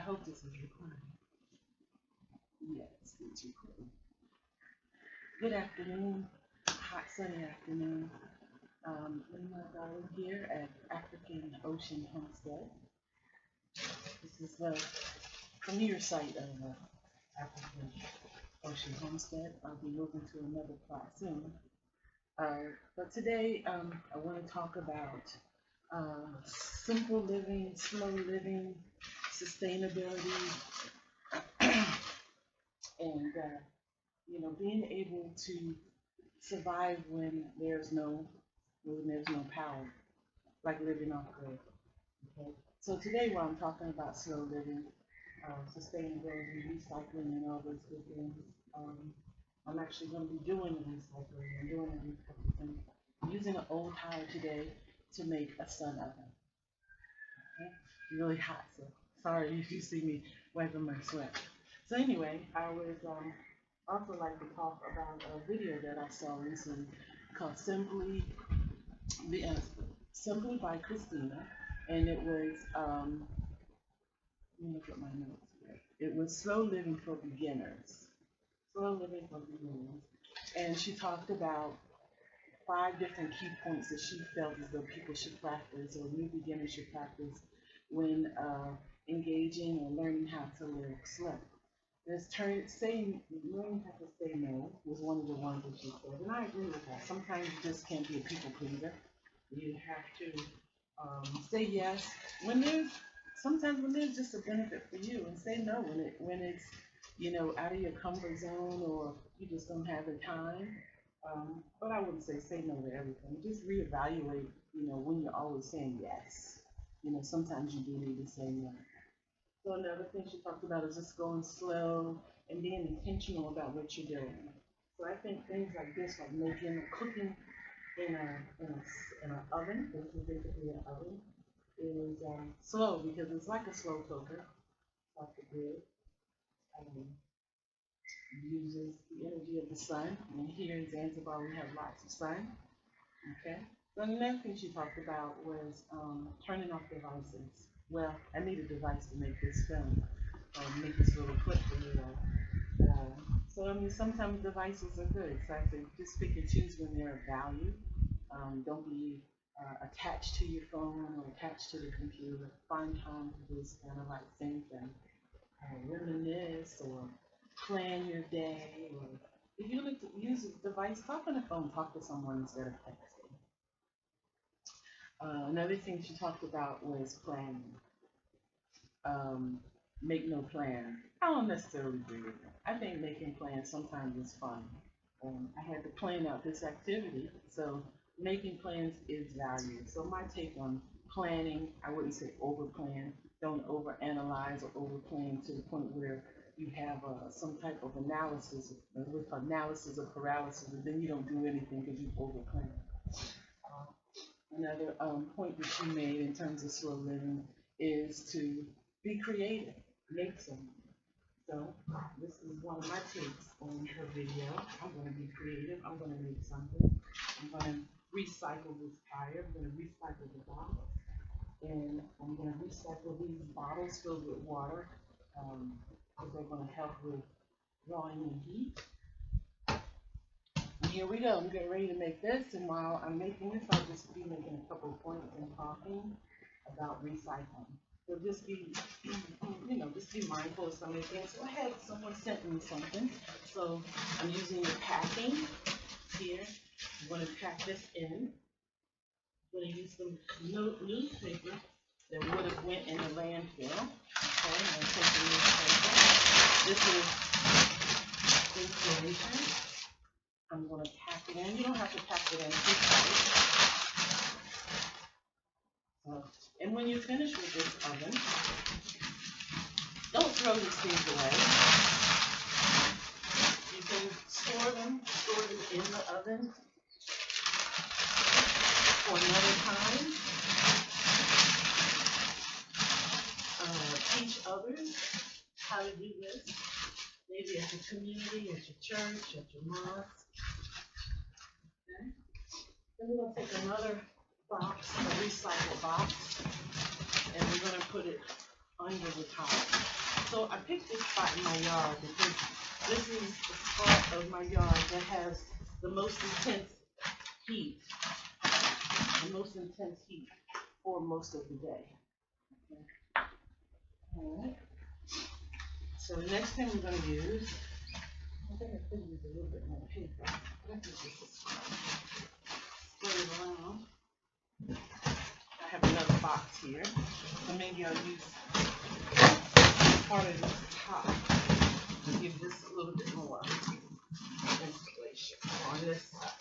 hope this is recording. Yes, it's recording. Good afternoon, hot sunny afternoon. In my garden here at Afrikan Ocean Homestead. This is the premier site of Afrikan Ocean Homestead. I'll be moving to another plot soon. But today I want to talk about simple living, slow living, sustainability, and being able to survive when there's no power, like living off grid. Okay. So today, while I'm talking about slow living, sustainability, recycling, and all those good things, I'm actually going to be doing the recycling and doing the repurposing. I'm using an old tire today to make a sun oven. Okay? Really hot, so sorry if you see me wiping my sweat. So anyway, I would also like to talk about a video that I saw recently called Simply by Christina, and it was let me look at my notes here. It was Slow Living for Beginners. Slow Living for Beginners, and she talked about 5 different key points that she felt as though people should practice, or new beginners should practice, when engaging or learning how to live slow. Learning how to say no was one of the ones that she said, and I agree with that. Sometimes you just can't be a people pleaser. You have to say yes when there's just a benefit for you, and say no when it's out of your comfort zone, or you just don't have the time. But I wouldn't say no to everything. Just reevaluate, when you're always saying yes. Sometimes you do need to say no. So another thing she talked about is just going slow and being intentional about what you're doing. So I think things like this, like cooking in an oven, which is basically an oven, is slow, because it's like a slow cooker, like the grid. Uses the energy of the sun. And here in Zanzibar, we have lots of sun. Okay. So the next thing she talked about was turning off devices. Well, I need a device to make this film, make this little clip for you all. So sometimes devices are good. So I think just pick and choose when they're of value. Don't be attached to your phone or attached to the computer. Find time to just kind of like think and reminisce, or plan your day, or if you need to use a device, talk on the phone, talk to someone instead of texting. Another thing she talked about was planning. Make no plan. I don't necessarily agree with that. I think making plans sometimes is fun. I had to plan out this activity, so making plans is value. So my take on planning, I wouldn't say over plan. Don't overanalyze or over plan to the point where you have some type of analysis with analysis of paralysis, and then you don't do anything because you overplan. Another point that she made in terms of slow living is to be creative, make something. So this is one of my takes on her video. I'm going to be creative. I'm going to make something. I'm going to recycle this tire. I'm going to recycle the bottles, and I'm going to recycle these bottles filled with water. Because they're going to help with drawing in heat. And here we go. I'm getting ready to make this, and while I'm making this, I'll just be making a couple of points and talking about recycling. So just be mindful of some of the things. So I had someone sent me something. So I'm using the packing here. I'm going to pack this in. I'm going to use some newspaper that would have went in the landfill. Okay, I'm going to take the newspaper. This is insulation. I'm going to pack it in. You don't have to pack it in too tight. And when you finish with this oven, don't throw these things away. You can store them in the oven for another time. Teach others how to do this, maybe at your community, at your church, at your mosque. Okay. Then we're going to take another box, a recycle box, and we're going to put it under the tile. So I picked this spot in my yard because this is the spot of my yard that has the most intense heat, for most of the day. Okay. All right. So the next thing we're going to use, I think I could use a little bit more paper. Let's just spread it around. I have another box here, so maybe I'll use part of this top to give this a little bit more installation on this side.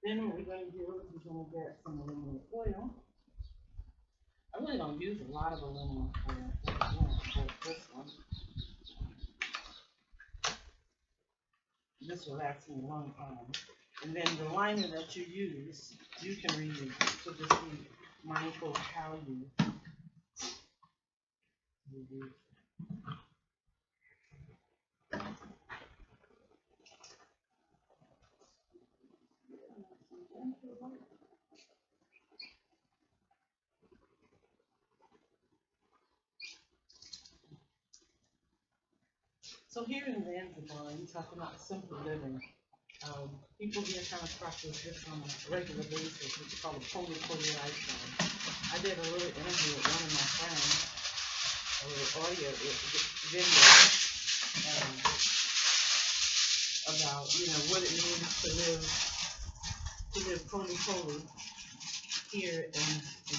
Then what we're going to do is we're going to get some aluminum foil. I really don't use a lot of aluminum foil for this one. This will last me a long time. And then the liner that you use, you can reuse. So just be mindful of how you use it. So here in Zanzibar, you talk about simple living. People here kind of practice this on a regular basis, which is called a poli lifestyle. I did a little interview with one of my friends, a little audio video, about what it means to live poli here in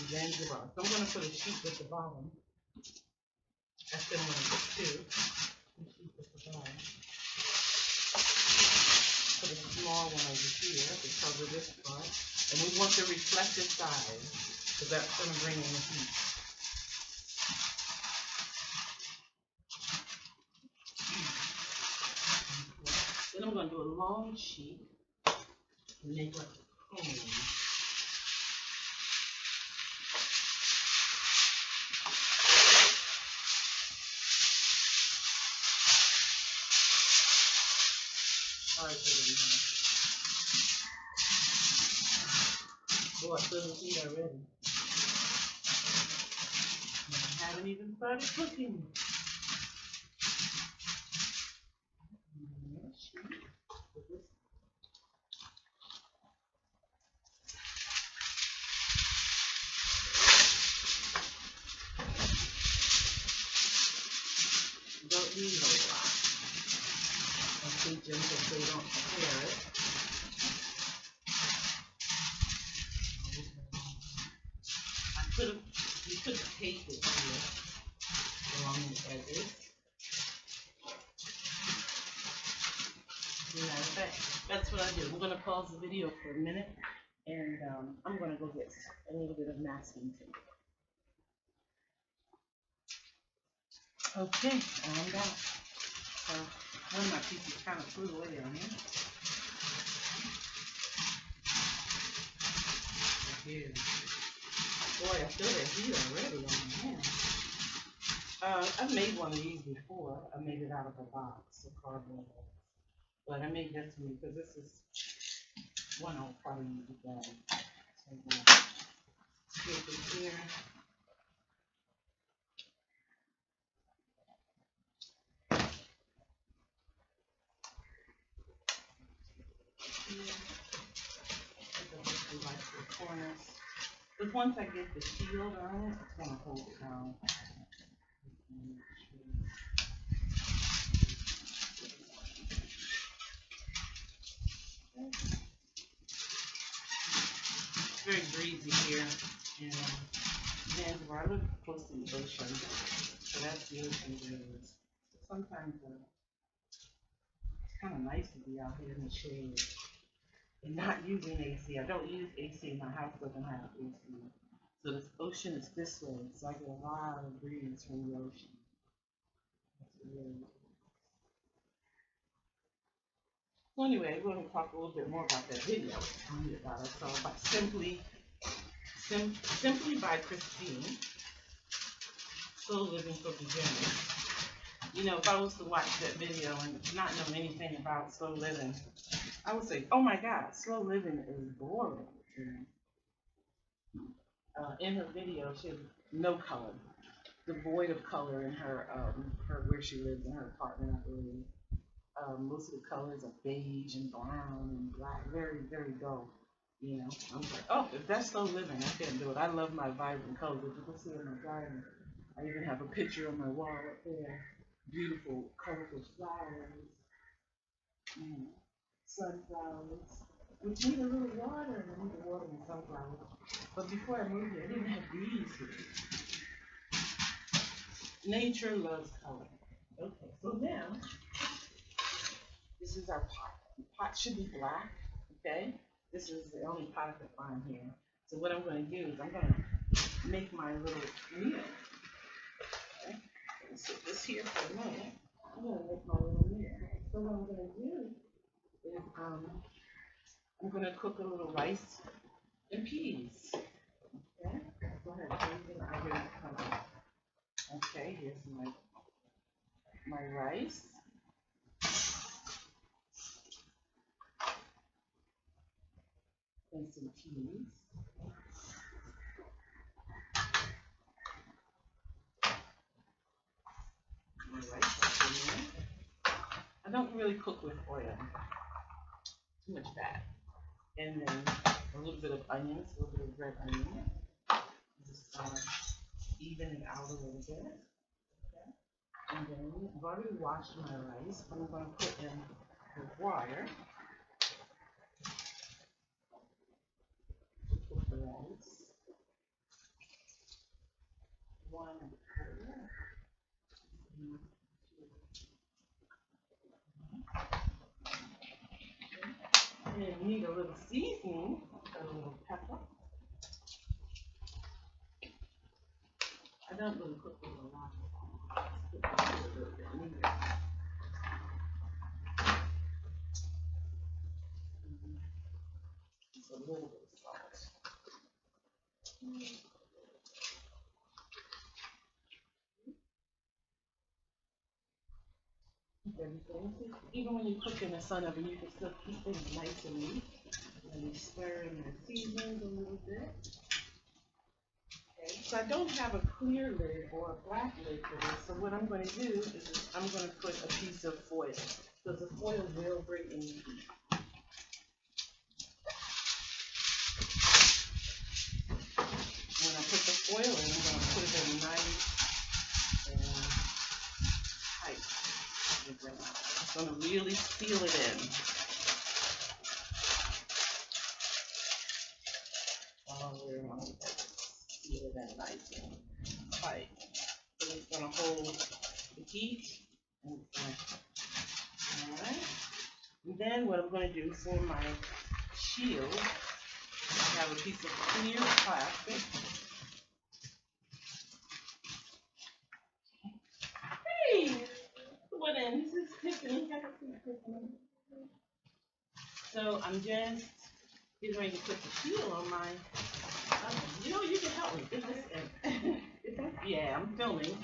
Zanzibar. So I'm going to put a sheet at the bottom. That's the one to put two. A sheet at the bottom. Put a small one over here to cover this part. And we want the reflective side, because that's going to bring in the heat. Then I'm going to do a long sheet and make like a cone. Sorry for the behind. Oh, I still don't eat already. And I haven't even started cooking. Don't need a lot. And teach them so they don't tear it. You could tape it here along the edges. That's what I do. I'm going to pause the video for a minute, and I'm going to go get a little bit of masking tape. Okay, I'm back. So one of my pieces kind of flew away on me. Here. Boy, I feel that heat already on my hand. I've made one of these before. I made it out of a box, a cardboard box. But I made this one because this is one I'll probably use again. So I'm going to take it here. Corners. But once I get the shield on it, it's going to hold it down. It's very breezy here in Zanzibar. I live close to the ocean, so that's the ocean breeze. Sometimes it's kind of nice to be out here in the shade. And not using AC. I don't use AC. My house doesn't have AC. So the ocean is this way. So I get a lot of breeze from the ocean. That's really nice. So anyway, we're going to talk a little bit more about that video. Tell me about it. So by Simply by Christine. Slow Living for Beginners. If I was to watch that video and not know anything about slow living, I would say, oh my God, slow living is boring. In her video, she has no color, devoid of color in her where she lives in her apartment, I believe. Most of the colors are beige and brown and black, very, very dull. You know, I'm like, oh, if that's slow living, I can't do it. I love my vibrant colors. If you can see in my garden, I even have a picture on my wall up there. Beautiful, colorful flowers, mm, sunflowers, which need a little water. I need to water my sunflowers. But before I moved here, I didn't have these here. Nature loves color. Okay, so now this is our pot. The pot should be black, okay? This is the only pot I can find here. So what I'm going to do is I'm going to make my little meal. Okay? I'm going to sit this here for a minute. I'm going to make my little meal. So what I'm going to do is I'm going to cook a little rice and peas. Okay? Go ahead. I get it. Okay, here's my rice. And some peas. My rice in there. I don't really cook with oil. Too much fat. And then a little bit of onions, a little bit of red onion. Just even it out a little bit. Okay. And then I've already washed my rice. I'm going to put in the water. Put the rice. 1 and 4. And then you need a little seasoning, a little pepper. I don't really cook with a lot. Just a little bit of salt. Everything. Even when you cook in the sun oven, you can still keep things nice and neat. And you stir in the seasonings a little bit. Okay. So I don't have a clear lid or a black lid for this. So what I'm going to do is I'm going to put a piece of foil because the foil will bring in heat. When I put the foil in, I'm going to put it in nice and tight. I'm going to really seal it in. All the way around the edges. Seal it in nice and tight. So it's going to hold the heat. Alright. And then what I'm going to do for my shield, I have a piece of clear plastic. Hey! What in? This is Tiffany. So I'm just getting ready to put the shield on my. You know, you can help me. Yeah, I'm filming.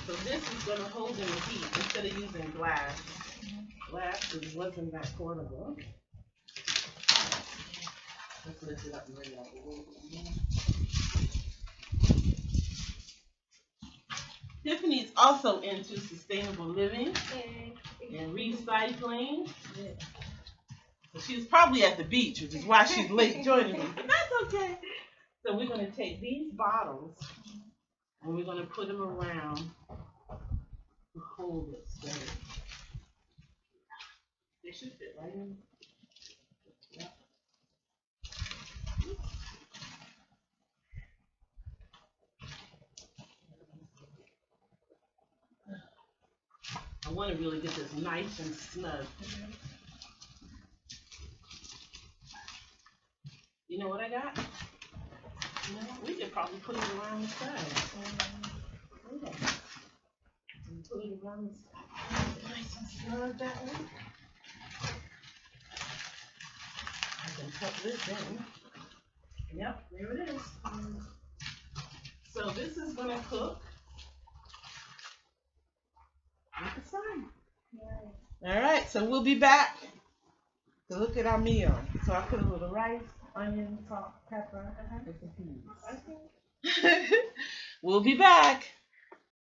So this is going to hold in the heat instead of using glass. Glass wasn't that portable. Let's lift it up and bring it out a little bit. Tiffany is also into sustainable living and recycling. So she's probably at the beach, which is why she's late joining me. But that's okay. So we're going to take these bottles and we're going to put them around to hold it steady. They should fit right in. Yep. I want to really get this nice and snug. You know what I got? You know, we could probably put it around the side. Put it around the side. Nice and snug that way. I can tuck this in. Yep, there it is. So this is going to cook with the sun. All right, so we'll be back to look at our meal. So I put a little rice, onion, salt, pepper, and some peas. Okay. We'll be back.